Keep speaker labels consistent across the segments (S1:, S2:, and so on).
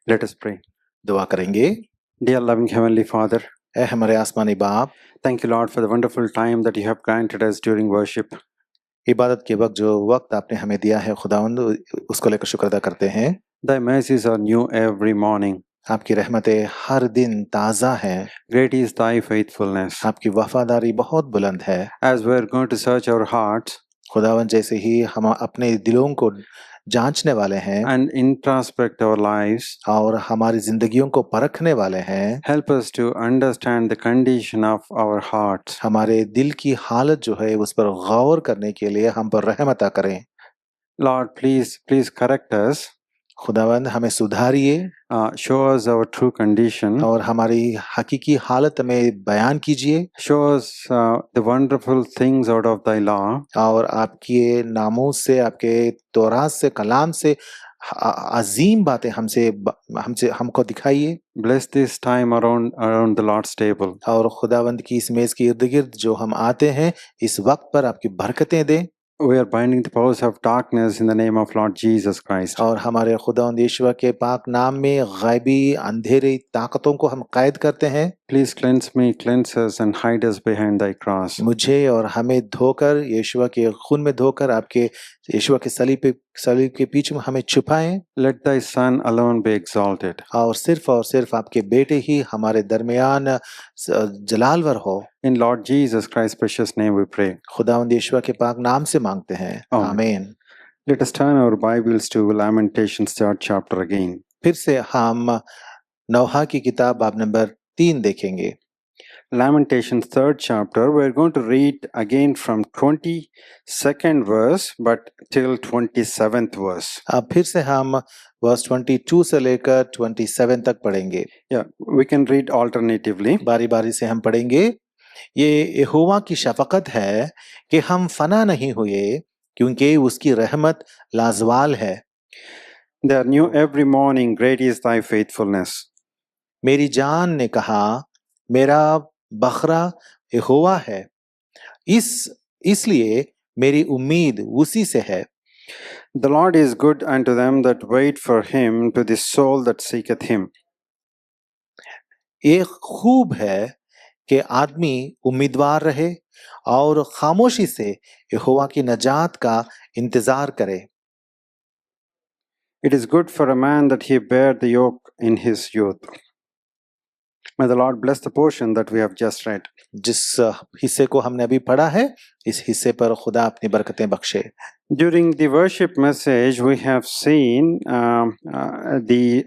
S1: Let us pray.
S2: दुआ करेंगे।
S1: Dear loving Heavenly Father,
S2: ऐ हमारे आसमानी बाप,
S1: thank you, Lord, for the wonderful time that you have granted us during worship.
S2: इबादत के वक्त जो वक्त आपने हमें दिया है खुदावंद, उसको लेकर शुक्र अदा करते हैं।
S1: Thy mercies are new every morning.
S2: आपकी रहमतें हर दिन ताज़ा हैं।
S1: Great is thy faithfulness.
S2: आपकी वफादारी बहुत बुलंद है।
S1: As we are going to search our hearts
S2: खुदावंद, जैसे ही हम अपने दिलों को जांचने वाले हैं
S1: and introspect our lives,
S2: और हमारी जिंदगियों को परखने वाले हैं,
S1: help us to understand the condition of our hearts.
S2: हमारे दिल की हालत जो है उस पर गौर करने के लिए हम पर रहम अता करें।
S1: Lord, please correct us.
S2: खुदावंद, हमें सुधारिए
S1: Show us our true condition.
S2: और हमारी हकीकी हालत में बयान कीजिए
S1: Show us the wonderful things out of thy law.
S2: और आपके नामों से, आपके तौरात से, कलाम से अजीम बातें हमको दिखाइए।
S1: Bless this time around the Lord's table.
S2: और खुदावंद की इस मेज के इर्द गिर्द जो हम आते हैं, इस वक्त पर आपकी बरकतें दें।
S1: We are binding the powers of darkness in the name of Lord Jesus Christ.
S2: और हमारे खुदावंद यीशु के पाक नाम में गायबी अंधेरी ताकतों को हम कैद करते हैं।
S1: Please cleanse me, cleanse us, and hide us behind thy cross.
S2: मुझे और हमें धोकर, यीशु के खून में धोकर, आपके यीशु के सलीब के पीछे में हमें छुपाएं।
S1: Let thy Son alone be exalted.
S2: और सिर्फ आपके बेटे ही हमारे दरमियान जलालवर हो।
S1: In Lord Jesus Christ's precious name we pray.
S2: खुदावंद यीशु के पाक नाम से मांगते हैं, आमीन।
S1: Let us turn our Bibles to Lamentations third chapter again.
S2: फिर से हम नोहा की किताब बाब नंबर 3 देखेंगे।
S1: Lamentations third chapter, we're going to read again from 22nd verse but till 27th verse.
S2: अब फिर से हम verse 22 से लेकर 27 तक पढ़ेंगे।
S1: Yeah, we can read alternatively.
S2: बारी बारी से हम पढ़ेंगे। ये यहोवा की शफकत है कि हम फना नहीं हुए, क्योंकि उसकी रहमत लाजवाल है।
S1: They are new every morning, great is thy faithfulness.
S2: मेरी जान ने कहा, मेरा बखरा यहोवा है, इसलिए मेरी उम्मीद उसी से है।
S1: The Lord is good unto them that wait for him, to the soul that seeketh him.
S2: ये खूब है कि आदमी उम्मीदवार रहे और खामोशी से यहोवा की नजात का इंतजार करे।
S1: It is good for a man that he bear the yoke in his youth. May the Lord bless the portion that we have just read.
S2: जिस हिस्से को हमने अभी पढ़ा है, इस हिस्से पर खुदा अपनी बरकतें बख्शे।
S1: During the worship message, we have seen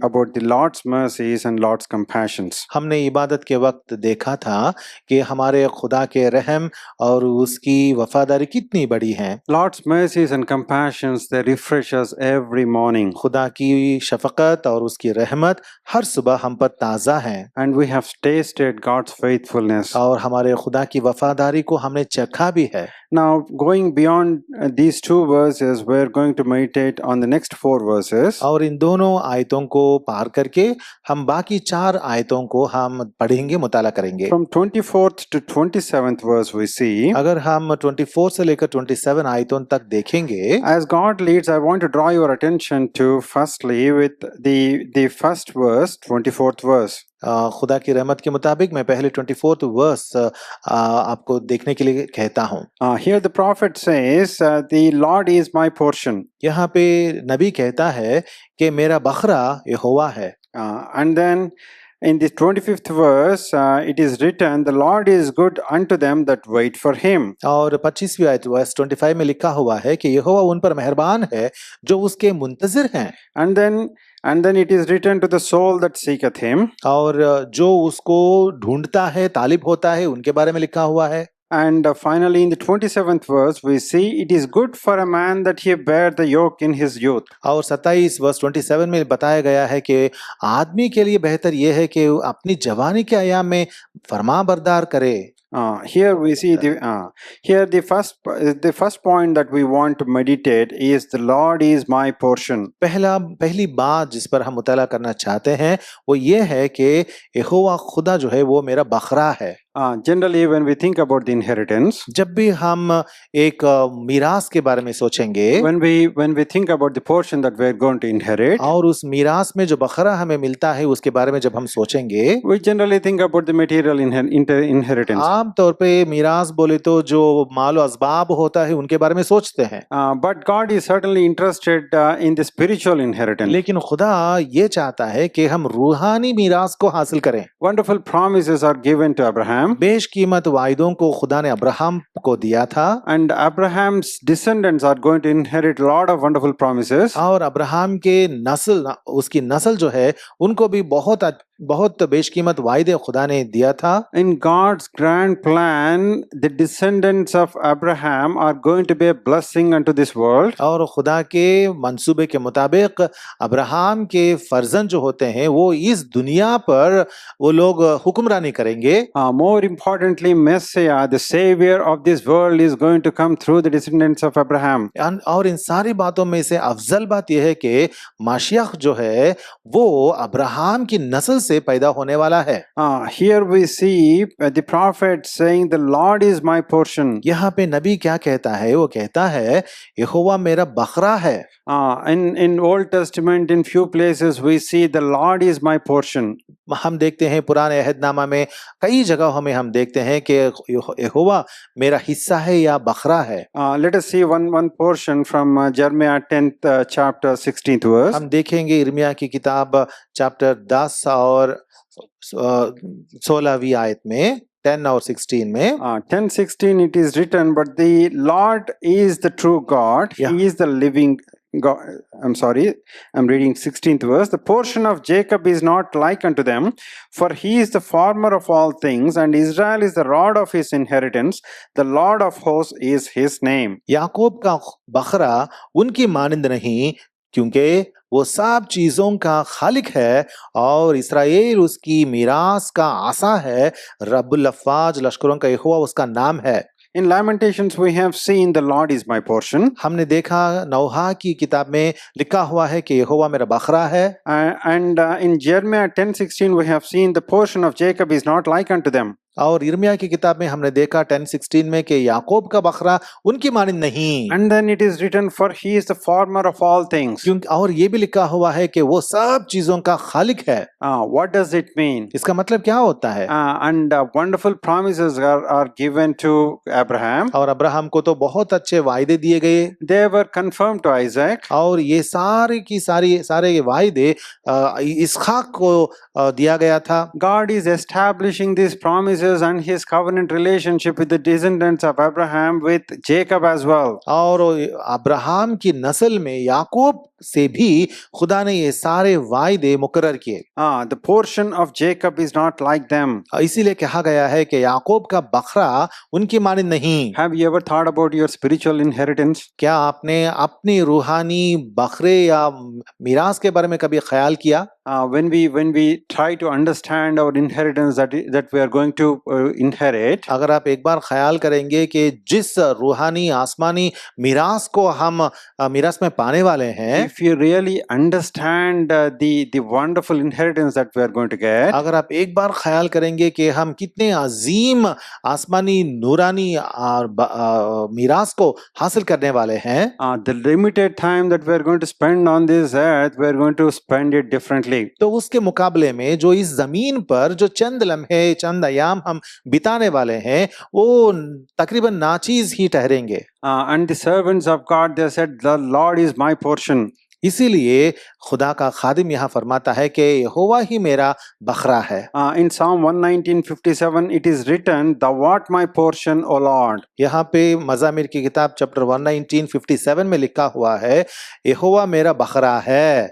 S1: about the Lord's mercies and Lord's compassions.
S2: हमने इबादत के वक्त देखा था कि हमारे खुदा के रहम और उसकी वफादारी कितनी बड़ी है।
S1: Lord's mercies and compassions, they refresh us every morning.
S2: खुदा की शफकत और उसकी रहमत हर सुबह हम पर ताज़ा है।
S1: And we have tasted God's faithfulness.
S2: और हमारे खुदा की वफादारी को हमने चखा भी है।
S1: Now, going beyond these two verses, we're going to meditate on the next 4 verses.
S2: और इन दोनों आयतों को पार करके हम बाकी 4 आयतों को हम पढ़ेंगे, मुताला करेंगे।
S1: From 24th to 27th verse we see.
S2: अगर हम 24 से लेकर 27 आयतों तक देखेंगे,
S1: As God leads, I want to draw your attention to firstly with the first verse, 24th verse.
S2: खुदा की रहमत के मुताबिक मैं पहले 24th वर्स आपको देखने के लिए कहता हूँ।
S1: Here the prophet says, the Lord is my portion.
S2: यहाँ पे नबी कहता है कि मेरा बखरा यहोवा है।
S1: And then in the 25th verse, it is written, the Lord is good unto them that wait for him.
S2: और 25वीं आयत वर्स 25 में लिखा हुआ है कि यहोवा उन पर मेहरबान है जो उसके मुंतजिर हैं।
S1: And then it is written to the soul that seeketh him.
S2: और जो उसको ढूंढता है, तालिब होता है, उनके बारे में लिखा हुआ है।
S1: And finally in the 27th verse we see it is good for a man that he bear the yoke in his youth.
S2: और 27 वर्स 27 में बताया गया है कि आदमी के लिए बेहतर यह है कि अपनी जवानी के अयाम में फरमाबरदार करे।
S1: Here we see the first point that we want to meditate is the Lord is my portion.
S2: पहली बात जिस पर हम मुताला करना चाहते हैं वो ये है कि यहोवा खुदा जो है वो मेरा बखरा है।
S1: Generally, when we think about the inheritance,
S2: जब भी हम एक मीरास के बारे में सोचेंगे
S1: when we think about the portion that we're going to inherit,
S2: और उस मीरास में जो बकरा हमें मिलता है उसके बारे में जब हम सोचेंगे,
S1: we generally think about the material inheritance.
S2: आम तौर पे मीरास बोले तो जो मालो असबाब होता है उनके बारे में सोचते हैं,
S1: But God is certainly interested in the spiritual inheritance.
S2: लेकिन खुदा ये चाहता है कि हम रूहानी मीरास को हासिल करें।
S1: Wonderful promises are given to Abraham,
S2: बेशकीमत वायदों को खुदा ने अब्राहम को दिया था
S1: and Abraham's descendants are going to inherit a lot of wonderful promises.
S2: और अब्राहम के नस्ल उसकी नस्ल जो है उनको भी बहुत बेशकीमत वायदे खुदा ने दिया था।
S1: In God's grand plan, the descendants of Abraham are going to be a blessing unto this world.
S2: और खुदा के मंसूबे के मुताबिक अब्राहम के फर्जंद जो होते हैं वो इस दुनिया पर वो लोग हुक्मरानी करेंगे।
S1: More importantly, Messiah, the Savior of this world, is going to come through the descendants of Abraham.
S2: और इन सारी बातों में से अफजल बात यह है कि माशियख जो है वो अब्राहम की नस्ल से पैदा होने वाला है।
S1: Here we see the prophet saying, "The Lord is my portion."
S2: यहाँ पे नबी क्या कहता है? वो कहता है यहोवा मेरा बकरा है।
S1: In Old Testament, in few places we see the Lord is my portion.
S2: हम देखते हैं पुराने अहदनामा में कई जगह हम देखते हैं कि यहोवा मेरा हिस्सा है या बकरा है।
S1: Let us see one portion from Jeremiah 10th chapter 16th verse.
S2: हम देखेंगे यिर्मयाह की किताब चैप्टर 10 और 16वीं आयत में 10 और 16 में
S1: 10:16 it is written, "But the Lord is the true God,
S2: Yeah.
S1: He is the living God." I'm reading 16th verse. "The portion of Jacob is not like unto them, for he is the farmer of all things, and Israel is the rod of his inheritance. The Lord of hosts is his name."
S2: याकूब का बकरा उनकी मानिंद नहीं, क्योंकि वो सब चीजों का खालिक है और इस्राएल उसकी मीरास का आसा है। रब्बुल अफ़वाज लश्करों का यहोवा उसका नाम है।
S1: In Lamentations we have seen, "The Lord is my portion."
S2: हमने देखा नौहा की किताब में लिखा हुआ है कि यहोवा मेरा बकरा है।
S1: And in Jeremiah 10:16 we have seen, "The portion of Jacob is not like unto them."
S2: और यिर्मयाह की किताब में हमने देखा 10:16 में कि याकूब का बकरा उनकी मानिंद नहीं।
S1: And then it is written, "For he is the farmer of all things."
S2: क्योंकि और ये भी लिखा हुआ है कि वो सब चीजों का खालिक है।
S1: What does it mean?
S2: इसका मतलब क्या होता है?
S1: And wonderful promises are given to Abraham.
S2: और अब्राहम को तो बहुत अच्छे वायदे दिए गए।
S1: They were confirmed to Isaac.
S2: और ये सारे वायदे इसहाक को दिया गया था।
S1: God is establishing these promises and his covenant relationship with the descendants of Abraham with Jacob as well.
S2: और अब्राहम की नस्ल में याकूब से भी खुदा ने ये सारे वायदे मुकर्रर किए।
S1: The portion of Jacob is not like them.
S2: इसीलिए कहा गया है कि याकूब का बकरा उनकी मानिंद नहीं।
S1: Have you ever thought about your spiritual inheritance?
S2: क्या आपने अपनी रूहानी बकरे या मीरास के बारे में कभी ख्याल किया?
S1: When we try to understand our inheritance that we are going to inherit,
S2: अगर आप एक बार ख्याल करेंगे कि जिस रूहानी आसमानी मीरास को हम मीरास में पाने वाले हैं,
S1: if you really understand the wonderful inheritance that we are going to get,
S2: अगर आप एक बार ख्याल करेंगे कि हम कितने अजीम आसमानी नूरानी मीरास को हासिल करने वाले हैं,
S1: the limited time that we are going to spend on this earth, we are going to spend it differently.
S2: तो उसके मुकाबले में जो इस जमीन पर जो चंद लम्हे चंद अयाम हम बिताने वाले हैं वो तकरीबन नाचीज ही ठहरेंगे।
S1: And the servants of God, they said, "The Lord is my portion."
S2: इसीलिए खुदा का खादिम यहाँ फरमाता है कि यहोवा ही मेरा बकरा है।
S1: In Psalm 119:57 it is written, "Thou art my portion, O Lord."
S2: यहाँ पे मज़ामिर की किताब चैप्टर 119:57 में लिखा हुआ है यहोवा मेरा बकरा है।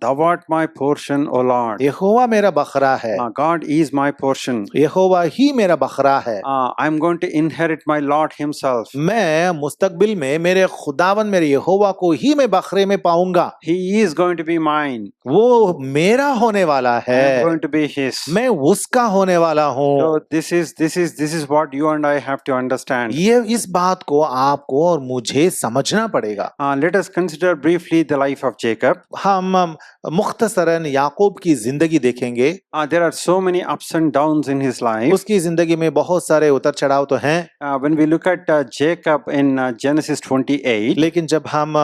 S1: Thou art my portion, O Lord.
S2: यहोवा मेरा बकरा है।
S1: God is my portion.
S2: यहोवा ही मेरा बकरा है।
S1: I'm going to inherit my Lord himself.
S2: मैं मुस्तकबिल में मेरे खुदावन मेरे यहोवा को ही मैं बकरे में पाऊंगा। होगा,
S1: He is going to be mine.
S2: वो मेरा होने वाला
S1: I am
S2: है,
S1: going to be his.
S2: मैं उसका होने वाला हूँ।
S1: So this is what you and I have to understand.
S2: ये इस बात को आपको और मुझे समझना पड़ेगा।
S1: Let us consider briefly the life of Jacob.
S2: हम मुख्तसरन याकूब की जिंदगी देखेंगे।
S1: There are so many ups and downs in his life.
S2: उसकी जिंदगी में बहुत सारे उतर चढ़ाव तो हैं,
S1: When we look at Jacob in Genesis 28,
S2: लेकिन जब हम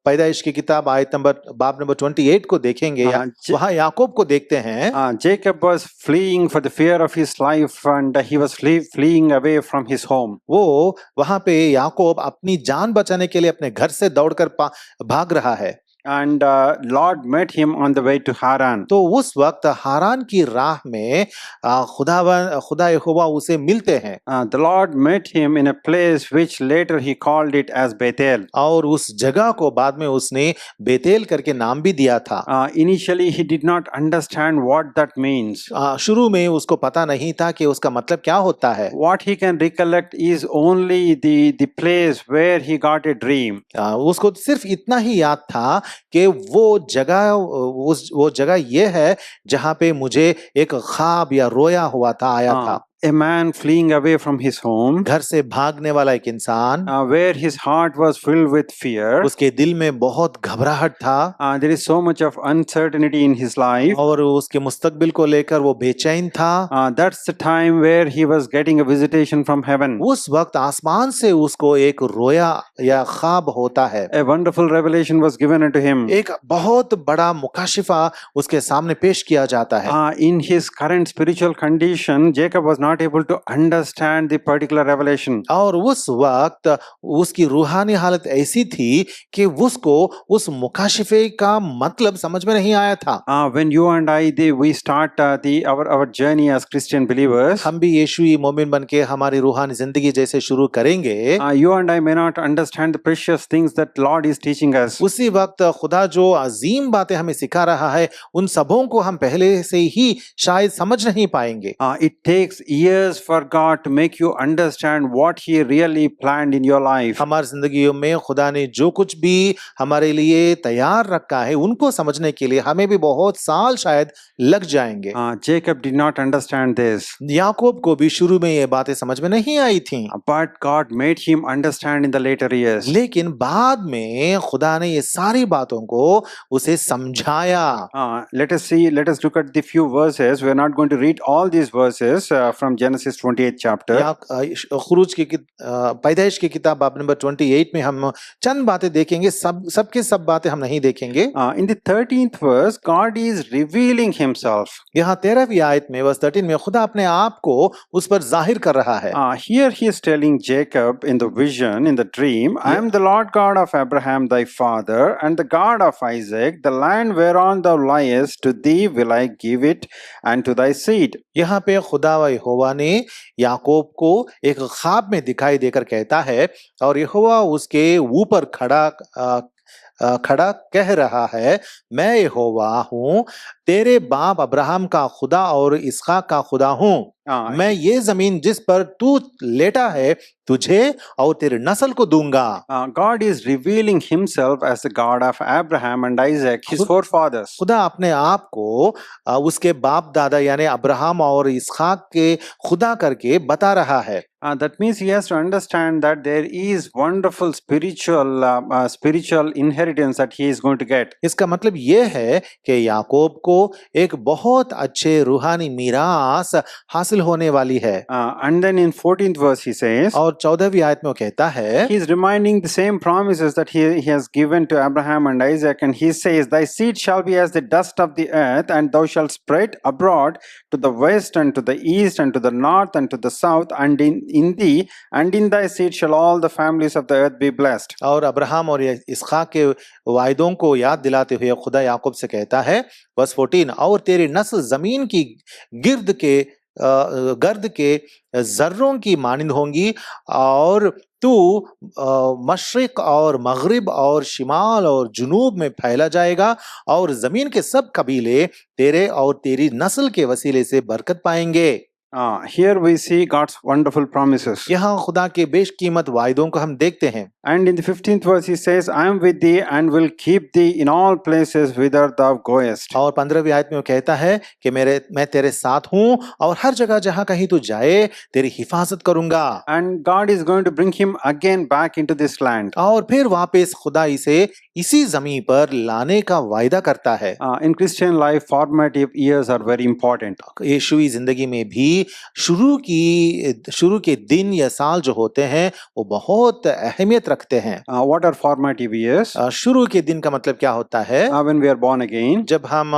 S2: पैदाइश की किताब आयत नंबर बाब नंबर 28 को देखेंगे, वहां याकूब को देखते हैं।
S1: Jacob was fleeing for the fear of his life and he was fleeing away from his home.
S2: वो वहां पे याकूब अपनी जान बचाने के लिए अपने घर से दौड़कर भाग रहा है।
S1: And Lord met him on the way to Haran.
S2: तो उस वक्त हारान की राह में खुदा यहोवा उसे मिलते हैं।
S1: The Lord met him in a place which later he called it as Bethel.
S2: और उस जगह को बाद में उसने बेतेल करके नाम भी दिया था।
S1: Initially he did not understand what that means.
S2: शुरू में उसको पता नहीं था कि उसका मतलब क्या होता है।
S1: What he can recollect is only the place where he got a dream.
S2: उसको सिर्फ इतना ही याद था कि वो जगह ये है जहां पे मुझे एक ख्वाब या रोया हुआ था, आया था।
S1: A man fleeing away from his home,
S2: घर से भागने वाला एक इंसान,
S1: where his heart was filled with fear.
S2: उसके दिल में बहुत घबराहट था।
S1: There is so much of uncertainty in his life.
S2: और उसके मुस्तकबिल को लेकर वो बेचैन था।
S1: That's the time where he was getting a visitation from heaven.
S2: उस वक्त आसमान से उसको एक रोया या ख्वाब होता है।
S1: A wonderful revelation was given unto him.
S2: एक बहुत बड़ा मुकाशिफा उसके सामने पेश किया जाता है।
S1: In his current spiritual condition, Jacob was not able to understand the particular revelation.
S2: और उस वक्त उसकी रूहानी हालत ऐसी थी कि उसको उस मुकाशिफे का मतलब समझ में नहीं आया था।
S1: When you and I we start our journey as Christian believers,
S2: हम भी यीशुई मोमिन बनके हमारी रूहानी जिंदगी जैसे शुरू करेंगे,
S1: you and I may not understand the precious things that Lord is teaching us.
S2: उसी वक्त खुदा जो अजीम बातें हमें सिखा रहा है, उन सबों को हम पहले से ही शायद समझ नहीं पाएंगे।
S1: It takes years for God to make you understand what He really planned in your life.
S2: हमारी जिंदगियों में खुदा ने जो कुछ भी हमारे लिए तैयार रखा है, उनको समझने के लिए हमें भी बहुत साल शायद लग जाएंगे।
S1: Jacob did not understand this.
S2: याकूब को भी शुरू में ये बातें समझ में नहीं आई थी,
S1: but God made him understand in the later years.
S2: लेकिन बाद में खुदा ने ये सारी बातों को उसे समझाया।
S1: Let us look at the few verses. We are not going to read all these verses from Genesis 28 chapter.
S2: खुरूज की पैदाइश की किताब बाब नंबर 28 में हम चंद बातें देखेंगे, सब बातें हम नहीं देखेंगे।
S1: In the 13th verse, God is revealing himself.
S2: यहाँ 13वीं आयत में वर्स 13 में खुदा अपने आप को उस पर जाहिर कर रहा है।
S1: Here he is telling Jacob in the vision, in the dream, I am the Lord God of Abraham thy father and the God of Isaac. The land whereon thou liest, to thee will I give it and to thy seed.
S2: यहाँ पे खुदा व यहोवा ने याकूब को एक ख्वाब में दिखाई देकर कहता है, और यहोवा उसके ऊपर खड़ा कह रहा है, मैं यहोवा हूँ, तेरे बाप अब्राहम का खुदा और इसहाक का खुदा हूँ। मैं ये जमीन जिस पर तू लेटा है तुझे और तेरे नस्ल को दूंगा।
S1: God is revealing himself as the God of Abraham and Isaac, his forefathers.
S2: खुदा अपने आप को उसके बाप दादा यानी अब्राहम और इसहाक के खुदा करके बता रहा है।
S1: That means he has to understand that there is wonderful spiritual inheritance that he is going to get.
S2: इसका मतलब ये है कि याकूब को एक बहुत अच्छे रूहानी मीरास हासिल होने वाली है।
S1: And then in 14th verse he says,
S2: और 14वीं आयत में वो कहता है,
S1: he is reminding the same promises that he has given to Abraham and Isaac, and he says, thy seed shall be as the dust of the earth, and thou shalt spread abroad to the west and to the east and to the north and to the south, and in thee and in thy seed shall all the families of the earth be blessed.
S2: और Abraham और इसहाक के वायदों को याद दिलाते हुए खुदा याकूब से कहता है, वर्स 14, और तेरी नस्ल जमीन की गर्द के जर्रों की मानिंद होंगी, और तू मशरिक और मगरिब और शिमाल और जुनूब में फैला जाएगा, और जमीन के सब कबीले तेरे और तेरी नस्ल के वसीले से बरकत पाएंगे।
S1: Here we see God's wonderful promises.
S2: यहाँ खुदा के बेशकीमत वायदों को हम देखते हैं।
S1: And in the 15th verse, he says, I am with thee and will keep thee in all places whither thou goest.
S2: और 15वीं आयत में वो कहता है कि मैं तेरे साथ हूँ और हर जगह जहाँ कहीं तू जाए तेरी हिफाजत करूंगा।
S1: And God is going to bring him again back into this land.
S2: और फिर वापस खुदा इसे इसी जमीन पर लाने का वायदा करता है।
S1: In Christian life, formative years are very important.
S2: यीशुई जिंदगी में भी शुरू के दिन या साल जो होते हैं वो बहुत अहमियत रखते हैं।
S1: What are formative years?
S2: शुरू के दिन का मतलब क्या होता है?
S1: When we are born again.
S2: जब हम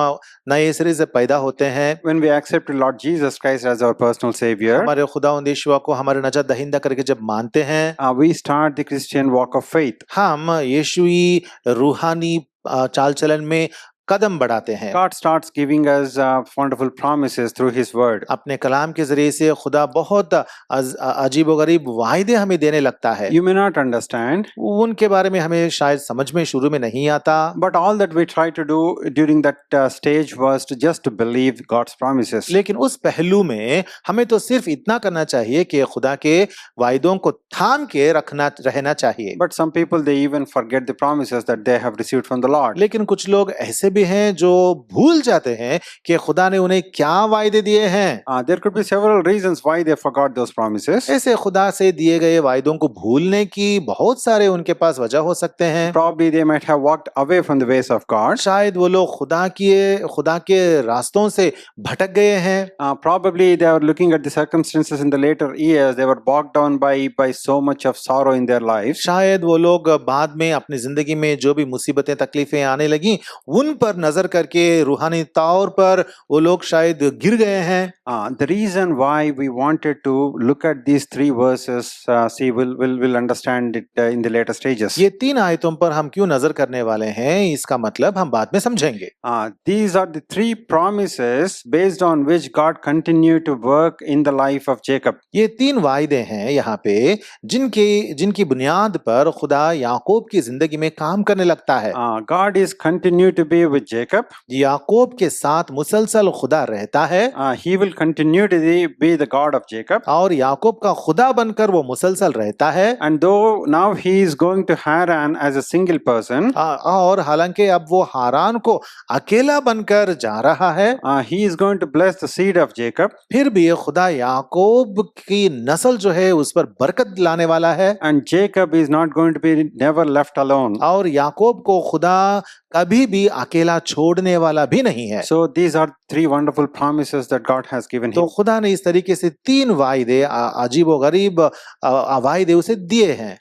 S2: नए सिरे से पैदा होते हैं।
S1: When we accept Lord Jesus Christ as our personal Savior.
S2: हमारे खुदावंद यीशु को हमारे नजात दहिंदा करके जब मानते हैं।
S1: We start the Christian walk of faith.
S2: हम यीशुई रूहानी चाल चलन में कदम बढ़ाते हैं।
S1: God starts giving us wonderful promises through His Word.
S2: अपने कलाम के जरिए से खुदा बहुत अजीबोगरीब वायदे हमें देने लगता है।
S1: You may not understand.
S2: उनके बारे में हमें शायद समझ में शुरू में नहीं आता।
S1: But all that we try to do during that stage was to just believe God's promises.
S2: लेकिन उस पहलू में हमें तो सिर्फ इतना करना चाहिए कि खुदा के वायदों को थाम के रहना चाहिए।
S1: But some people they even forget the promises that they have received from the Lord.
S2: लेकिन कुछ लोग ऐसे भी हैं जो भूल जाते हैं कि खुदा ने उन्हें क्या वायदे दिए हैं।
S1: There could be several reasons why they forgot those promises.
S2: ऐसे खुदा से दिए गए वायदों को भूलने की बहुत सारे उनके पास वजह हो सकते हैं।
S1: Probably they might have walked away from the ways of God.
S2: शायद वो लोग खुदा के रास्तों से भटक गए हैं।
S1: Probably they were looking at the circumstances in the later years. They were bogged down by so much of sorrow in their lives.
S2: शायद वो लोग बाद में अपनी जिंदगी में जो भी मुसीबतें तकलीफें आने लगी उन पर नजर करके रूहानी तौर पर वो लोग शायद गिर गए हैं।
S1: The reason why we wanted to look at these three verses, we'll understand it in the later stages.
S2: ये तीन आयतों पर हम क्यों नजर करने वाले हैं इसका मतलब हम बाद में समझेंगे।
S1: These are the three promises based on which God continued to work in the life of Jacob.
S2: ये तीन वायदे हैं यहाँ पे जिनकी बुनियाद पर खुदा याकूब की जिंदगी में काम करने लगता है।
S1: God is continued to be with Jacob.
S2: याकूब के साथ मुसलसल खुदा रहता है।
S1: He will continue to be the God of Jacob.
S2: और याकूब का खुदा बनकर वो मुसलसल रहता है।
S1: And though now he is going to Haran as a single person.
S2: और हालांकि अब वो हारान को अकेला बनकर जा रहा है।
S1: He is going to bless the seed of Jacob.
S2: फिर भी खुदा याकूब की नस्ल जो है उस पर बरकत लाने वाला है।
S1: And Jacob is not going to be never left alone.
S2: और याकूब को खुदा कभी भी अकेला छोड़ने वाला भी नहीं है।
S1: So these are three wonderful promises that God has given him.
S2: तो खुदा ने इस तरीके से तीन वायदे अजीबोगरीब वायदे उसे दिए हैं।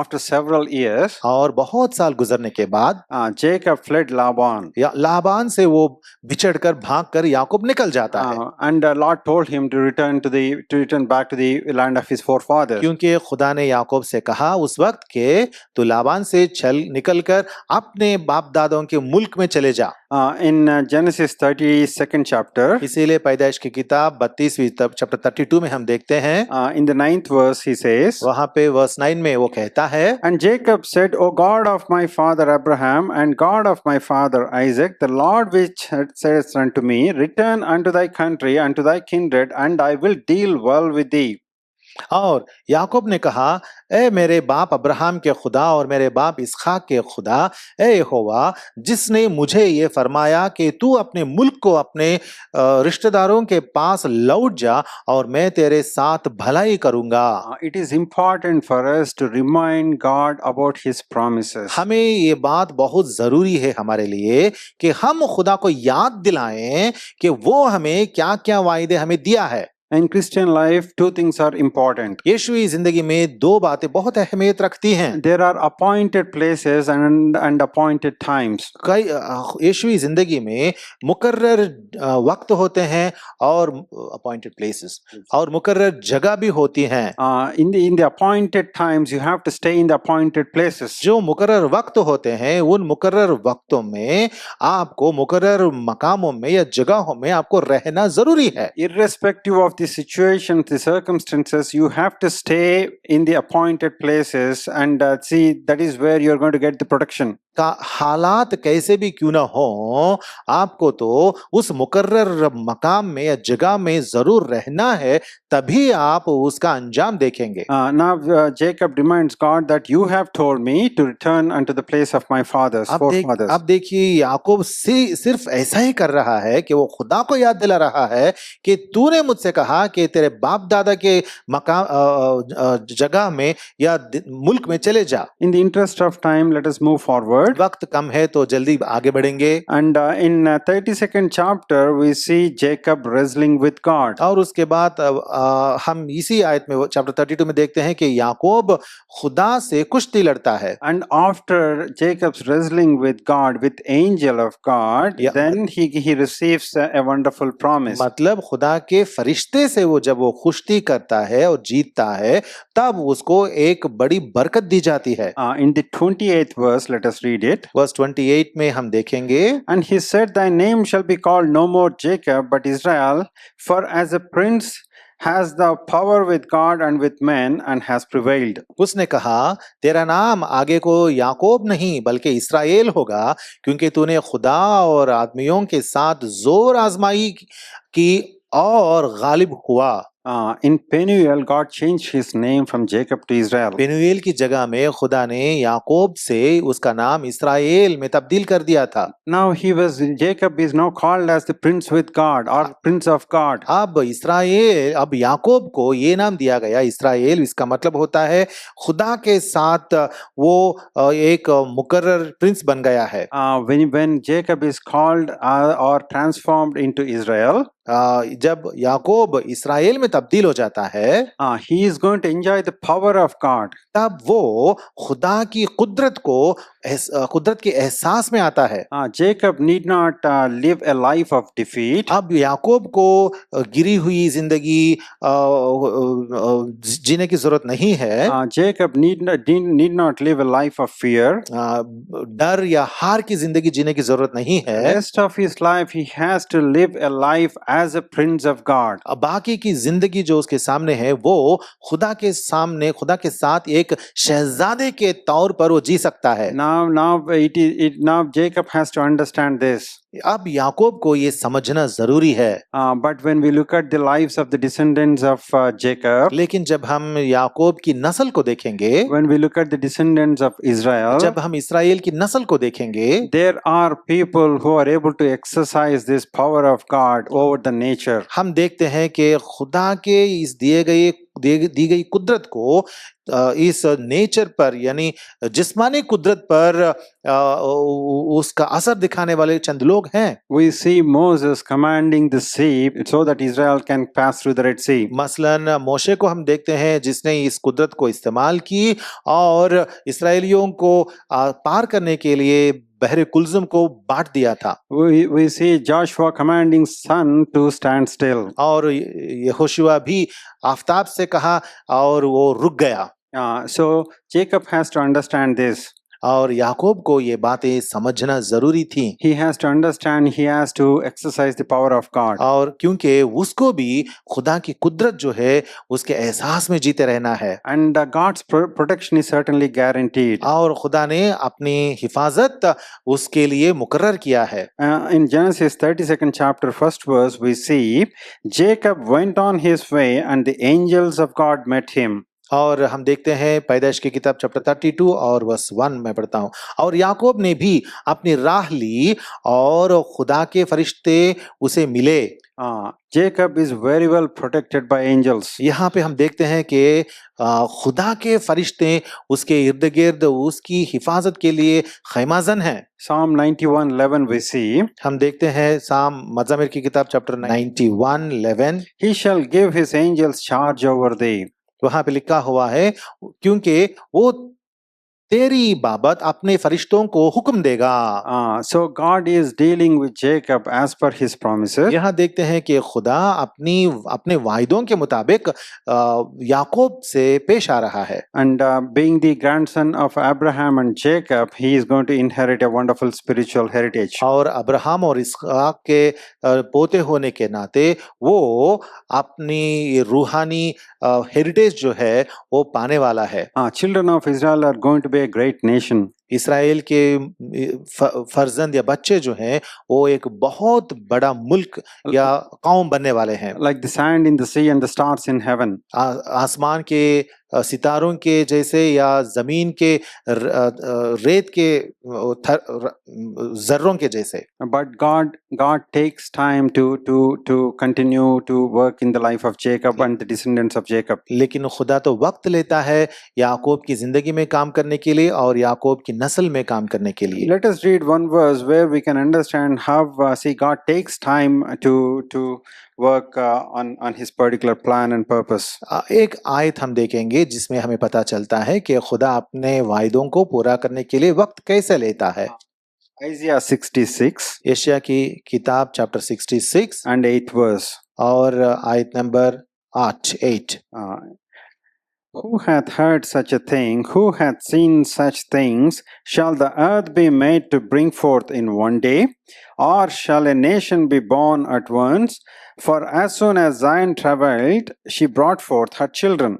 S1: After several years,
S2: और बहुत साल गुजरने के बाद
S1: Jacob fled Laban.
S2: लाबान से वो बिछड़कर भागकर याकूब निकल जाता है।
S1: And the Lord told him to return back to the land of his forefathers.
S2: क्योंकि खुदा ने याकूब से कहा उस वक्त के तू लाबान से निकलकर अपने बाप दादों के मुल्क में चले जा।
S1: In Genesis 32nd chapter,
S2: इसीलिए पैदाइश की किताब 32वीं चैप्टर 32 में हम देखते हैं।
S1: in the 9th verse he says,
S2: वहां पे वर्स 9 में वो कहता है,
S1: And Jacob said, O God of my father Abraham and God of my father Isaac, the Lord which says unto me, Return unto thy country, unto thy kindred, and I will deal well with thee.
S2: और याकूब ने कहा, ए मेरे बाप Abraham के खुदा और मेरे बाप इसहाक के खुदा, ए यहोवा जिसने मुझे ये फरमाया कि तू अपने मुल्क को अपने रिश्तेदारों के पास लौट जा और मैं तेरे साथ भलाई करूंगा।
S1: It is important for us to remind God about His promises.
S2: हमें ये बात बहुत जरूरी है हमारे लिए कि हम खुदा को याद दिलाएं कि वो हमें क्या क्या वायदे हमें दिया है।
S1: In Christian life, two things are important.
S2: यीशुई जिंदगी में दो बातें बहुत अहमियत रखती हैं।
S1: There are appointed places and appointed times.
S2: कई यीशुई जिंदगी में मुकर्रर वक्त होते हैं और appointed places और मुकर्रर जगह भी होती हैं।
S1: In the appointed times, you have to stay in the appointed places.
S2: जो मुकर्रर वक्त होते हैं उन मुकर्रर वक्तों में आपको मुकर्रर मकामों में या जगहों में आपको रहना जरूरी है।
S1: Irrespective of the situation, the circumstances, you have to stay in the appointed places and see that is where you're going to get the protection.
S2: का हालात कैसे भी क्यों ना हो, आपको तो उस मुकर्रर मकाम में या जगह में जरूर रहना है, तभी आप उसका अंजाम देखेंगे।
S1: Now Jacob reminds God that you have told me to return unto the place of my fathers, forefathers.
S2: अब देखिए याकूब सिर्फ ऐसा ही कर रहा है कि वो खुदा को याद दिला रहा है कि तूने मुझसे कहा कि तेरे बाप दादा के मकाम जगह में या मुल्क में चले जा।
S1: In the interest of time, let us move forward.
S2: वक्त कम है तो जल्दी आगे बढ़ेंगे।
S1: And in 32nd chapter, we see Jacob wrestling with God.
S2: और उसके बाद हम इसी आयत में चैप्टर 32 में देखते हैं कि याकूब खुदा से कुश्ती लड़ता है।
S1: And after Jacob's wrestling with God, with angel of God,
S2: Yeah.
S1: then he receives a wonderful promise.
S2: मतलब खुदा के फरिश्ते से जब वो कुश्ती करता है और जीतता है, तब उसको एक बड़ी बरकत दी जाती है।
S1: In the 28th verse, let us read it.
S2: Verse 28 में हम देखेंगे,
S1: And he said, Thy name shall be called no more Jacob, but Israel, for as a prince has thou power with God and with men, and has prevailed.
S2: उसने कहा तेरा नाम आगे को याकूब नहीं बल्कि इस्राएल होगा, क्योंकि तूने खुदा और आदमियों के साथ जोर आजमाई की और गालिब हुआ।
S1: In Penuel, God changed his name from Jacob to Israel.
S2: पेनुएल की जगह में खुदा ने याकूब से उसका नाम इस्राएल में तब्दील कर दिया था।
S1: Now Jacob is now called as the prince with God or prince of God.
S2: अब याकूब को ये नाम दिया गया इस्राएल। इसका मतलब होता है खुदा के साथ वो एक मुकर्रर प्रिंस बन गया है।
S1: When Jacob is called or transformed into Israel,
S2: जब याकूब इस्राएल में तब्दील हो जाता है,
S1: he is going to enjoy the power of God.
S2: तब वो खुदा की कुदरत के एहसास में आता है।
S1: Jacob need not live a life of defeat.
S2: अब याकूब को गिरी हुई जिंदगी जीने की जरूरत नहीं है।
S1: Jacob need not live a life of fear.
S2: डर या हार की जिंदगी जीने की जरूरत नहीं है।
S1: Rest of his life he has to live a life as a prince of God.
S2: बाकी की जिंदगी जो उसके सामने है वो खुदा के साथ एक शहजादे के तौर पर वो जी सकता है।
S1: Now Jacob has to understand this.
S2: अब याकूब को ये समझना जरूरी है।
S1: But when we look at the lives of the descendants of Jacob,
S2: लेकिन जब हम याकूब की नस्ल को देखेंगे,
S1: when we look at the descendants of Israel,
S2: जब हम इस्राएल की नस्ल को देखेंगे,
S1: there are people who are able to exercise this power of God over the nature.
S2: हम देखते हैं कि खुदा के इस दी गई कुदरत को इस नेचर पर यानी जिस्मानी कुदरत पर उसका असर दिखाने वाले चंद लोग हैं।
S1: We see Moses commanding the sea so that Israel can pass through the Red Sea.
S2: मसलन मोशे को हम देखते हैं जिसने इस कुदरत को इस्तेमाल की और इस्राएलियों को पार करने के लिए बहरे कुलजुम को बांट दिया था।
S1: We see Joshua commanding sun to stand still.
S2: और यहोशुआ भी आफताब से कहा और वो रुक गया।
S1: So Jacob has to understand this.
S2: और याकूब को ये बातें समझना जरूरी थी।
S1: He has to understand, he has to exercise the power of God.
S2: और क्योंकि उसको भी खुदा की कुदरत जो है उसके एहसास में जीते रहना है।
S1: And God's protection is certainly guaranteed.
S2: और खुदा ने अपनी हिफाजत उसके लिए मुकर्रर किया है।
S1: In Genesis 32nd chapter 1st verse we see Jacob went on his way and the angels of God met him.
S2: और हम देखते हैं पैदाइश की किताब चैप्टर 32 और वर्स 1 में पढ़ता हूं, और याकूब ने भी अपनी राह ली और खुदा के फरिश्ते उसे मिले।
S1: Jacob is very well protected by angels.
S2: यहाँ पे हम देखते हैं कि खुदा के फरिश्ते उसके इर्द गिर्द उसकी हिफाजत के लिए खैमाजन हैं।
S1: Psalm 91:11 we see.
S2: हम देखते हैं साम मज़ामिर की किताब chapter 91:11,
S1: He shall give his angels charge over thee.
S2: वहां पे लिखा हुआ है क्योंकि वो तेरी बाबत अपने फरिश्तों को हुक्म देगा।
S1: So God is dealing with Jacob as per his promises.
S2: यहाँ देखते हैं कि खुदा अपने वायदों के मुताबिक याकूब से पेश आ रहा है।
S1: And being the grandson of Abraham and Jacob, he is going to inherit a wonderful spiritual heritage.
S2: और अब्राहम और इसहाक के पोते होने के नाते वो अपनी रूहानी हेरिटेज जो है वो पाने वाला है।
S1: Children of Israel are going to be a great nation.
S2: Israel के फर्जंद या बच्चे जो हैं वो एक बहुत बड़ा मुल्क या कौम बनने वाले हैं।
S1: like the sand in the sea and the stars in heaven.
S2: आसमान के सितारों के जैसे या जमीन के रेत के जर्रों के जैसे।
S1: But God takes time to continue to work in the life of Jacob and the descendants of Jacob.
S2: लेकिन खुदा तो वक्त लेता है याकूब की जिंदगी में काम करने के लिए और याकूब की नस्ल में काम करने के लिए।
S1: Let us read one verse where we can understand how see God takes time to work on his particular plan and purpose.
S2: एक आयत हम देखेंगे जिसमें हमें पता चलता है कि खुदा अपने वायदों को पूरा करने के लिए वक्त कैसे लेता है।
S1: Isaiah 66
S2: यशायाह की किताब चैप्टर 66
S1: and 8th verse.
S2: और आयत number 8।
S1: Who hath heard such a thing? Who hath seen such things? Shall the earth be made to bring forth in one day? Or shall a nation be born at once? For as soon as Zion travailed, she brought forth her children.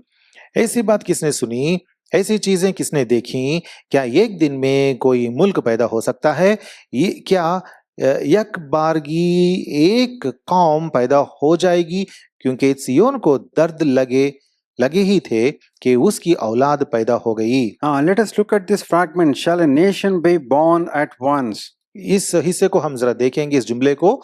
S2: ऐसी बात किसने सुनी? ऐसी चीजें किसने देखी? क्या एक दिन में कोई मुल्क पैदा हो सकता है? ये क्या एक बारगी एक कौम पैदा हो जाएगी? क्योंकि सियोन को दर्द लगे ही थे कि उसकी औलाद पैदा हो गई।
S1: Let us look at this fragment. Shall a nation be born at once?
S2: इस हिस्से को हम जरा देखेंगे, इस जुमले को।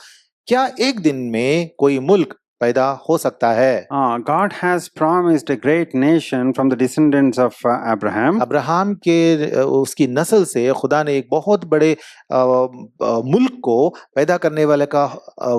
S2: क्या एक दिन में कोई मुल्क पैदा हो सकता है?
S1: God has promised a great nation from the descendants of Abraham.
S2: Abraham के उसकी नस्ल से खुदा ने एक बहुत बड़े मुल्क को पैदा करने वाले का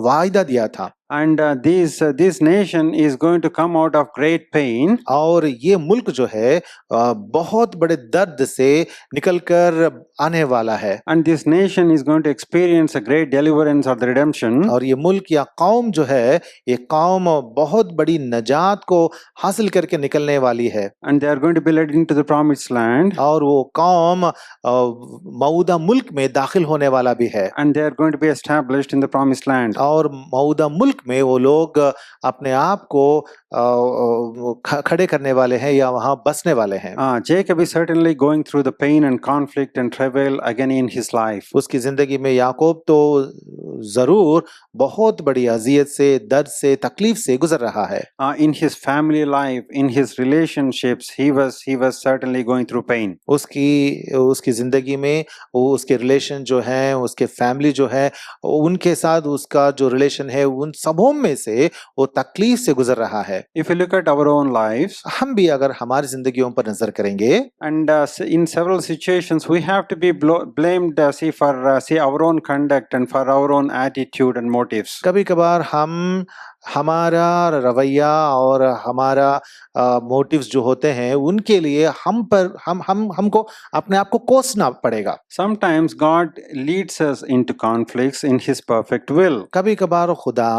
S2: वायदा दिया था।
S1: And this nation is going to come out of great pain.
S2: और ये मुल्क जो है बहुत बड़े दर्द से निकलकर आने वाला है।
S1: And this nation is going to experience a great deliverance or the redemption.
S2: और ये मुल्क या कौम जो है, ये कौम बहुत बड़ी नजात को हासिल करके निकलने वाली है।
S1: And they are going to be led into the promised land.
S2: और वो कौम मऊदा मुल्क में दाखिल होने वाला भी है।
S1: And they are going to be established in the promised land.
S2: और मऊदा मुल्क में वो लोग अपने आप को खड़े करने वाले हैं या वहां बसने वाले हैं।
S1: Jacob is certainly going through the pain and conflict and travail again in his life.
S2: उसकी जिंदगी में याकूब तो जरूर बहुत बड़ी अजियत से, दर्द से, तकलीफ से गुजर रहा है।
S1: In his family life, in his relationships, he was certainly going through pain.
S2: उसकी जिंदगी में वो उसके रिलेशन जो है, उसके फैमिली जो है, उनके साथ उसका जो रिलेशन है, उन सबों में से वो तकलीफ से गुजर रहा है।
S1: If you look at our own lives,
S2: हम भी अगर हमारी जिंदगियों पर नजर करेंगे,
S1: and in several situations we have to be blamed for our own conduct and for our own attitude and motives.
S2: कभी कभार हम हमारा रवैया और हमारा मोटिव्स जो होते हैं उनके लिए हमको अपने आप को कोसना पड़ेगा।
S1: Sometimes God leads us into conflicts in His perfect will.
S2: कभी कभार खुदा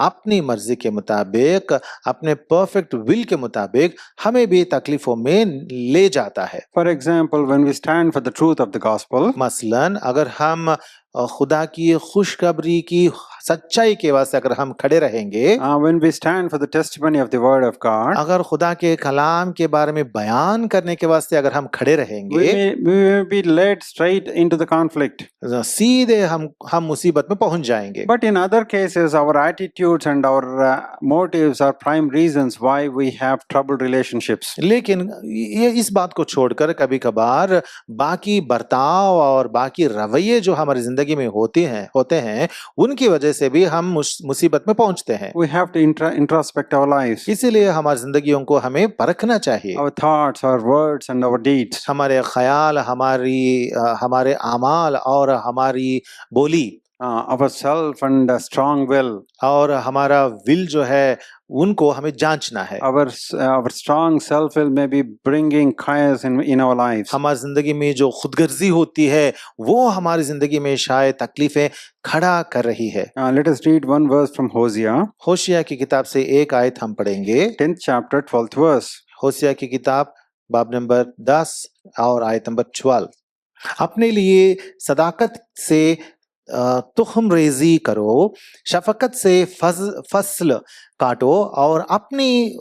S2: अपनी मर्जी के मुताबिक, अपने परफेक्ट विल के मुताबिक हमें भी तकलीफों में ले जाता है।
S1: For example, when we stand for the truth of the gospel,
S2: मसलन अगर हम खुदा की खुशखबरी की सच्चाई के वास्ते अगर हम खड़े रहेंगे,
S1: when we stand for the testimony of the word of God,
S2: अगर खुदा के कलाम के बारे में बयान करने के वास्ते अगर हम खड़े रहेंगे,
S1: we will be led straight into the conflict.
S2: सीधे हम मुसीबत में पहुंच जाएंगे।
S1: But in other cases, our attitudes and our motives are prime reasons why we have troubled relationships.
S2: लेकिन ये इस बात को छोड़कर कभी कभार बाकी बर्ताव और बाकी रवैये जो हमारी जिंदगी में होते हैं उनकी वजह से भी हम मुसीबत में पहुंचते हैं।
S1: We have to introspect our lives.
S2: इसीलिए हमारी जिंदगियों को हमें परखना चाहिए।
S1: Our thoughts, our words and our deeds.
S2: हमारे ख्याल, हमारे आमाल और हमारी बोली,
S1: our self and strong will.
S2: और हमारा विल जो है उनको हमें जांचना है।
S1: Our strong self will may be bringing chaos in our lives.
S2: हमारी जिंदगी में जो खुदगर्जी होती है वो हमारी जिंदगी में शायद तकलीफें खड़ा कर रही है।
S1: Let us read one verse from Hosea.
S2: होशिया की किताब से एक आयत हम पढ़ेंगे।
S1: 10th chapter 12th verse.
S2: होशिया की किताब बाब नंबर 10 और आयत नंबर 12। अपने लिए सदाकत से तुखम रेजी करो, शफकत से फसल काटो और अपनी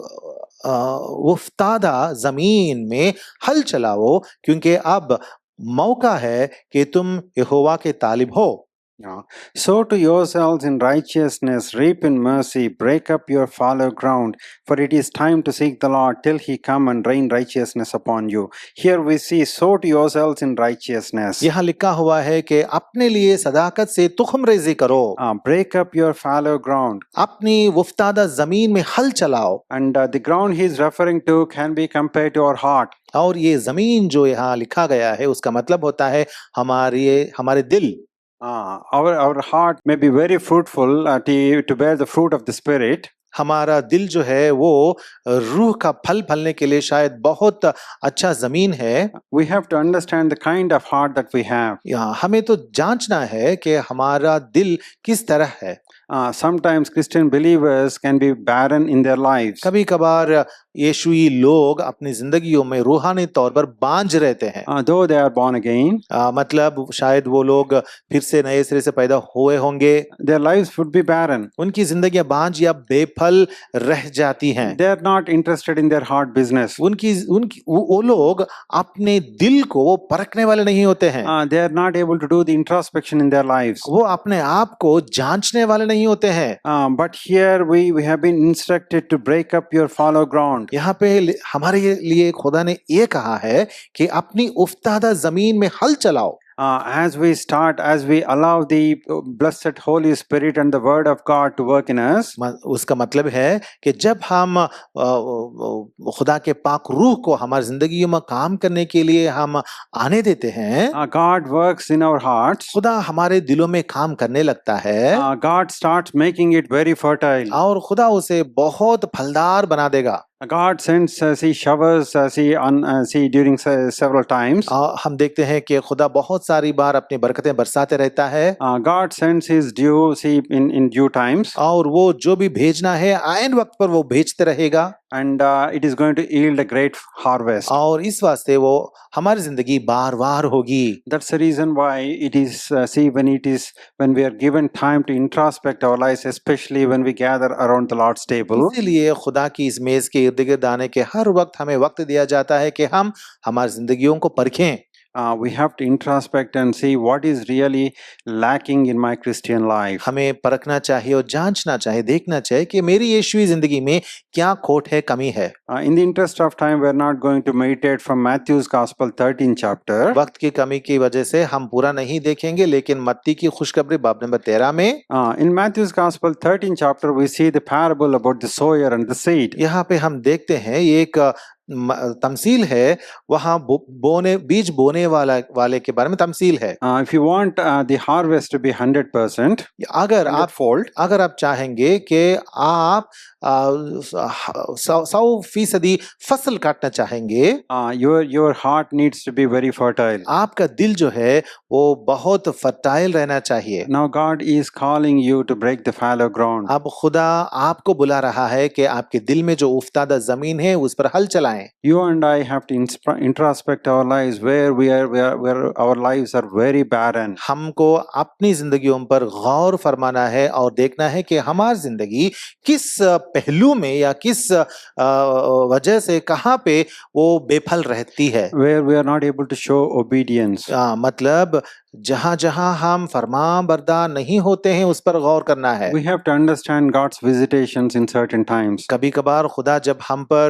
S2: उफ्तादा जमीन में हल चलाओ, क्योंकि अब मौका है कि तुम यहोवा के तालिब हो।
S1: Yeah. Sow to yourselves in righteousness, reap in mercy, break up your fallow ground, for it is time to seek the Lord till he come and rain righteousness upon you. Here we see, sow to yourselves in righteousness.
S2: यहाँ लिखा हुआ है कि अपने लिए सदाकत से तुखम रेजी करो,
S1: Break up your fallow ground.
S2: अपनी उफ्तादा जमीन में हल चलाओ।
S1: And the ground he is referring to can be compared to our heart.
S2: और ये जमीन जो यहाँ लिखा गया है उसका मतलब होता है हमारे दिल।
S1: Our heart may be very fruitful to bear the fruit of the Spirit.
S2: हमारा दिल जो है वो रूह का फल फलने के लिए शायद बहुत अच्छा जमीन है।
S1: We have to understand the kind of heart that we have.
S2: यहाँ हमें तो जांचना है कि हमारा दिल किस तरह है।
S1: Sometimes Christian believers can be barren in their lives.
S2: कभी कभार यीशुई लोग अपनी जिंदगियों में रूहानी तौर पर बांझ रहते हैं।
S1: Though they are born again,
S2: मतलब शायद वो लोग फिर से नए सिरे से पैदा हुए होंगे,
S1: their lives would be barren.
S2: उनकी जिंदगियां बांझ या बेफल रह जाती हैं।
S1: They are not interested in their heart business.
S2: वो लोग अपने दिल को वो परखने वाले नहीं होते हैं।
S1: They are not able to do the introspection in their lives.
S2: वो अपने आप को जांचने वाले नहीं होते हैं।
S1: But here we have been instructed to break up your fallow ground.
S2: यहाँ पे हमारे लिए खुदा ने ये कहा है कि अपनी उफ्तादा जमीन में हल चलाओ।
S1: As we allow the blessed Holy Spirit and the Word of God to work in us,
S2: उसका मतलब है कि जब हम खुदा के पाक रूह को हमारी जिंदगी में काम करने के लिए हम आने देते हैं,
S1: God works in our hearts.
S2: खुदा हमारे दिलों में काम करने लगता है।
S1: God starts making it very fertile.
S2: और खुदा उसे बहुत फलदार बना देगा।
S1: God sends showers during several times.
S2: हम देखते हैं कि खुदा बहुत सारी बार अपनी बरकतें बरसाते रहता है।
S1: God sends his dew in due times.
S2: और वो जो भी भेजना है आयन वक्त पर वो भेजते रहेगा।
S1: And it is going to yield a great harvest.
S2: और इस वास्ते वो हमारी जिंदगी बार-बार होगी।
S1: That's the reason why it is when we are given time to introspect our lives, especially when we gather around the Lord's table.
S2: इसीलिए खुदा की इस मेज के इर्द-गिर्द आने के हर वक्त हमें वक्त दिया जाता है कि हम हमारी जिंदगियों को परखें।
S1: We have to introspect and see what is really lacking in my Christian life.
S2: हमें परखना चाहिए और जांचना चाहिए, देखना चाहिए कि मेरी यीशुई जिंदगी में क्या खोट है, कमी है।
S1: In the interest of time, we are not going to meditate from Matthew's Gospel 13 chapter.
S2: वक्त की कमी की वजह से हम पूरा नहीं देखेंगे, लेकिन मत्ती की खुशखबरी बाब नंबर 13 में
S1: in Matthew's Gospel 13 chapter, we see the parable about the sower and the seed.
S2: यहाँ पे हम देखते हैं ये एक तमसील है, वहाँ बीज बोने वाले के बारे में तमसील है।
S1: If you want the harvest to be 100%,
S2: अगर आप चाहेंगे कि आप 100% फसल काटना चाहेंगे,
S1: your heart needs to be very fertile.
S2: आपका दिल जो है वो बहुत फर्टाइल रहना चाहिए।
S1: Now God is calling you to break the fallow ground.
S2: अब खुदा आपको बुला रहा है कि आपके दिल में जो उफ्तादा जमीन है उस पर हल चलाएं।
S1: You and I have to introspect our lives where our lives are very barren.
S2: हमको अपनी जिंदगियों पर गौर फरमाना है और देखना है कि हमारी जिंदगी किस पहलू में या किस वजह से कहाँ पे वो बेफल रहती है।
S1: Where we are not able to show obedience.
S2: मतलब जहाँ हम फरमाबरदार नहीं होते हैं उस पर गौर करना है।
S1: We have to understand God's visitations in certain times.
S2: कभी कभार खुदा जब हम पर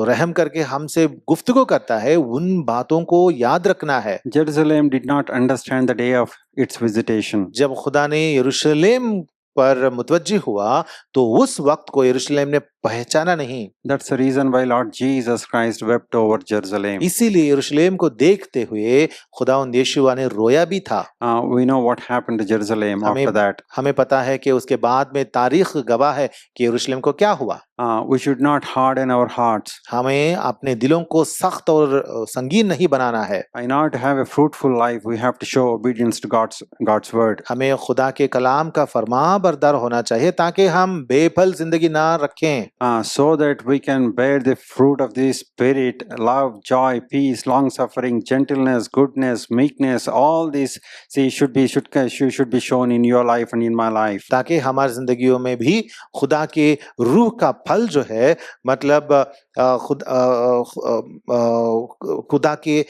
S2: रहम करके हमसे गुफ्तगू करता है, उन बातों को याद रखना है।
S1: Jerusalem did not understand the day of its visitation.
S2: जब खुदा ने यरूशलेम पर मुतवज्जी हुआ तो उस वक्त को यरूशलेम ने पहचाना नहीं।
S1: That's the reason why Lord Jesus Christ wept over Jerusalem.
S2: इसीलिए यरूशलेम को देखते हुए खुदावंद यीशुआ ने रोया भी था।
S1: We know what happened to Jerusalem after that.
S2: हमें पता है कि उसके बाद में तारीख गवाह है कि यरूशलेम को क्या हुआ।
S1: We should not harden our hearts.
S2: हमें अपने दिलों को सख्त और संगीन नहीं बनाना है।
S1: In order to have a fruitful life, we have to show obedience to God's word.
S2: हमें खुदा के कलाम का फरमान बरदार होना चाहिए ताकि हम बेफल जिंदगी ना रखें,
S1: so that we can bear the fruit of the Spirit: love, joy, peace, long suffering, gentleness, goodness, meekness. All these, see, should be shown in your life and in my life.
S2: ताकि हमारी जिंदगियों में भी खुदा के रूह का फल जो है, मतलब खुदा के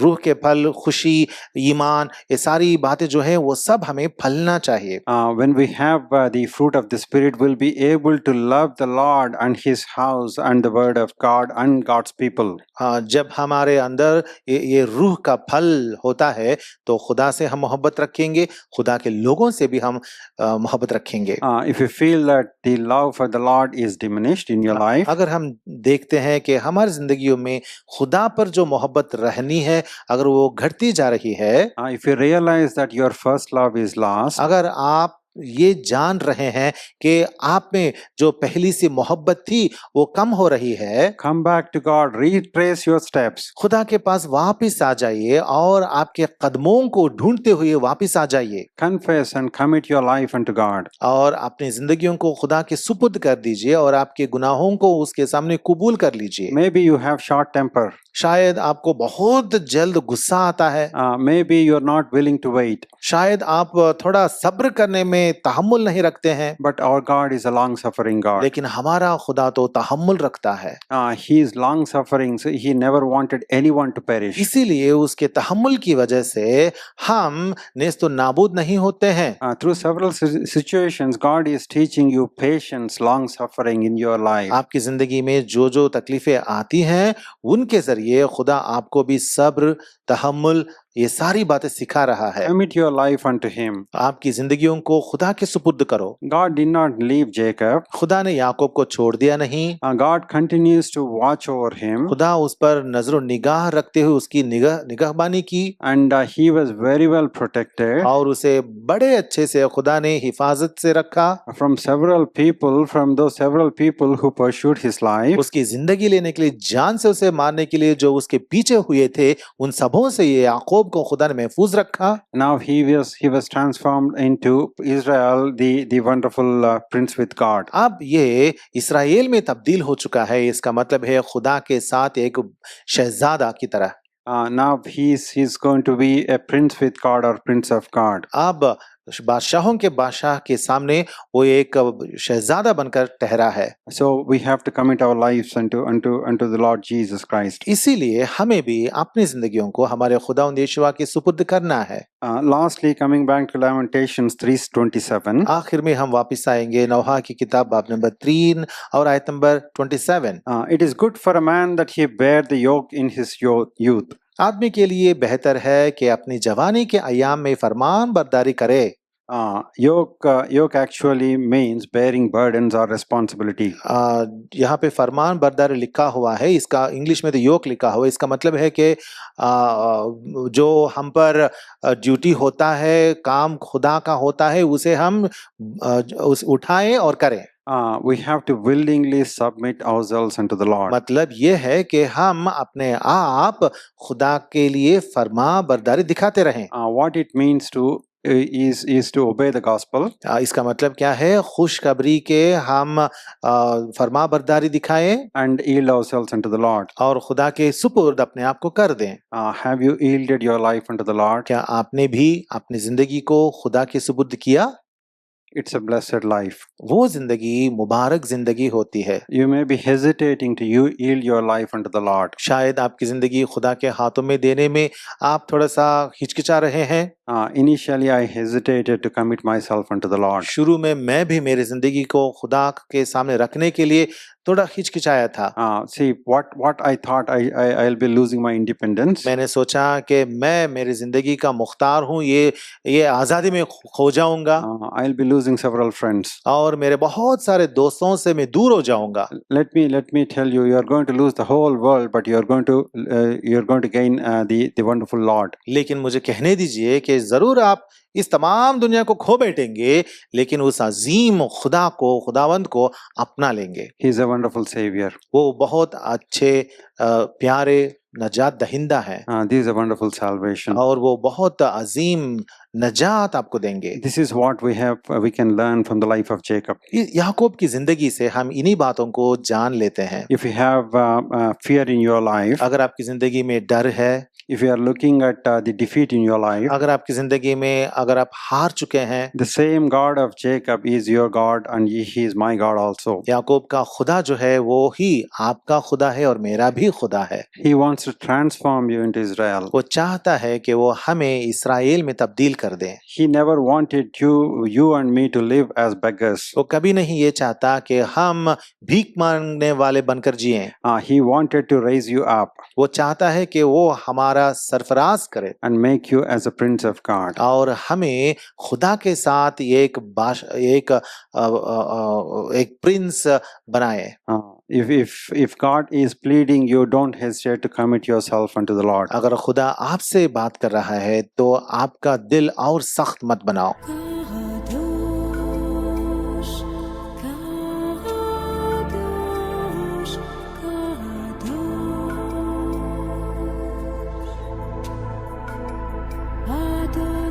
S2: रूह के फल, खुशी, ईमान, ये सारी बातें जो है वो सब हमें फलना चाहिए।
S1: When we have the fruit of the Spirit, we'll be able to love the Lord and His house and the Word of God and God's people.
S2: जब हमारे अंदर ये रूह का फल होता है तो खुदा से हम मोहब्बत रखेंगे, खुदा के लोगों से भी हम मोहब्बत रखेंगे।
S1: If you feel that the love for the Lord is diminished in your life,
S2: अगर हम देखते हैं कि हमारी जिंदगियों में खुदा पर जो मोहब्बत रहनी है अगर वो घटती जा रही है,
S1: if you realize that your first love is lost,
S2: अगर आप ये जान रहे हैं कि आप में जो पहली सी मोहब्बत थी वो कम हो रही है,
S1: come back to God, retrace your steps.
S2: खुदा के पास वापस आ जाइए और आपके कदमों को ढूंढते हुए वापस आ जाइए
S1: Confess and commit your life unto God.
S2: और अपनी जिंदगियों को खुदा के सुपुर्द कर दीजिए और आपके गुनाहों को उसके सामने कबूल कर लीजिए।
S1: Maybe you have short temper.
S2: शायद आपको बहुत जल्द गुस्सा आता है,
S1: Maybe you're not willing to wait.
S2: शायद आप थोड़ा सब्र करने में तहम्मुल नहीं रखते हैं,
S1: But our God is a long-suffering God.
S2: लेकिन हमारा खुदा तो तहम्मुल रखता है,
S1: He is long-suffering, so He never wanted anyone to perish.
S2: इसीलिए उसके तहम्मुल की वजह से हम नेस्तो नाबूद नहीं होते हैं।
S1: Through several situations, God is teaching you patience, long-suffering in your life.
S2: आपकी जिंदगी में जो जो तकलीफें आती हैं उनके जरिए खुदा आपको भी सब्र, तहम्मुल, ये सारी बातें सिखा रहा है।
S1: Commit your life unto Him.
S2: आपकी जिंदगियों को खुदा के सुपुर्द करो।
S1: God did not leave Jacob.
S2: खुदा ने याकूब को छोड़ दिया नहीं,
S1: God continues to watch over him,
S2: खुदा उस पर नजर निगाह रखते हुए उसकी निगाहबानी की
S1: and he was very well protected
S2: और उसे बड़े अच्छे से खुदा ने हिफाजत से रखा।
S1: from those several people who pursued his life.
S2: उसकी जिंदगी लेने के लिए, जान से उसे मारने के लिए जो उसके पीछे हुए थे, उन सबों से ये याकूब को खुदा ने महफूज रखा।
S1: Now he was transformed into Israel, the wonderful prince with God.
S2: अब ये इस्राएल में तब्दील हो चुका है, इसका मतलब है खुदा के साथ एक शहजादा की तरह।
S1: Now he's going to be a prince with God or prince of God.
S2: अब बादशाहों के बादशाह के सामने वो एक शहजादा बनकर ठहरा है।
S1: So we have to commit our lives unto the Lord Jesus Christ.
S2: इसीलिए हमें भी अपनी जिंदगियों को हमारे खुदावंद यीशुआ के सुपुर्द करना है।
S1: Lastly, coming back to Lamentations 3:27.
S2: आखिर में हम वापस आएंगे नौहा की किताब बाब नंबर 3 और आयत number 27।
S1: It is good for a man that he bear the yoke in his youth.
S2: आदमी के लिए बेहतर है कि अपनी जवानी के अयाम में फरमान बरदारी करे।
S1: Yoke actually means bearing burdens or responsibility.
S2: यहाँ पे फरमान बरदारी लिखा हुआ है, इसका इंग्लिश में तो योक लिखा हुआ है। इसका मतलब है कि जो हम पर ड्यूटी होता है, काम खुदा का होता है, उसे हम उठाएं और करें।
S1: We have to willingly submit ourselves unto the Lord.
S2: मतलब ये है कि हम अपने आप खुदा के लिए फरमा बरदारी दिखाते रहें।
S1: What it means is to obey the gospel.
S2: इसका मतलब क्या है? खुशखबरी के हम फरमा बरदारी दिखाएं
S1: and yield ourselves unto the Lord.
S2: और खुदा के सुपुर्द अपने आप को कर दें।
S1: Have you yielded your life unto the Lord?
S2: क्या आपने भी अपनी जिंदगी को खुदा के सुपुर्द किया?
S1: It's a blessed life.
S2: वो जिंदगी मुबारक जिंदगी होती है।
S1: You may be hesitating to yield your life unto the Lord.
S2: शायद आपकी जिंदगी खुदा के हाथों में देने में आप थोड़ा सा हिचकिचा रहे हैं।
S1: Initially I hesitated to commit myself unto the Lord.
S2: शुरू में मैं भी मेरी जिंदगी को खुदा के सामने रखने के लिए थोड़ा हिचकिचाया था।
S1: See what I thought I'll be losing my independence.
S2: मैंने सोचा कि मैं मेरी जिंदगी का मुख्तार हूँ, ये आजादी में खो जाऊंगा।
S1: I'll be losing several friends.
S2: और मेरे बहुत सारे दोस्तों से मैं दूर हो जाऊंगा।
S1: Let me tell you, you are going to lose the whole world, but you're going to gain the wonderful Lord.
S2: लेकिन मुझे कहने दीजिए कि जरूर आप इस तमाम दुनिया को खो बैठेंगे, लेकिन उस अजीम खुदा को, खुदावंद को अपना लेंगे।
S1: He is a wonderful savior.
S2: वो बहुत अच्छे प्यारे नजात दहिंदा है
S1: This is a wonderful salvation.
S2: और वो बहुत अजीम नजात आपको देंगे।
S1: This is what we can learn from the life of Jacob.
S2: याकूब की जिंदगी से हम इन्हीं बातों को जान लेते हैं।
S1: If you have fear in your life,
S2: अगर आपकी जिंदगी में डर है,
S1: if you are looking at the defeat in your life,
S2: अगर आपकी जिंदगी में अगर आप हार चुके हैं,
S1: the same God of Jacob is your God and he is my God also.
S2: याकूब का खुदा जो है वो ही आपका खुदा है और मेरा भी खुदा है।
S1: He wants to transform you into Israel.
S2: वो चाहता है कि वो हमें इस्राएल में तब्दील कर दे।
S1: He never wanted you and me to live as beggars.
S2: वो कभी नहीं ये चाहता कि हम भीख मांगने वाले बनकर जिएं।
S1: He wanted to raise you up
S2: वो चाहता है कि वो हमारा सरफराज करे
S1: and make you as a prince of God.
S2: और हमें खुदा के साथ एक प्रिंस बनाए।
S1: If God is pleading you, don't hesitate to commit yourself unto the Lord.
S2: अगर खुदा आपसे बात कर रहा है तो आपका दिल और सख्त मत बनाओ।
S3: Adore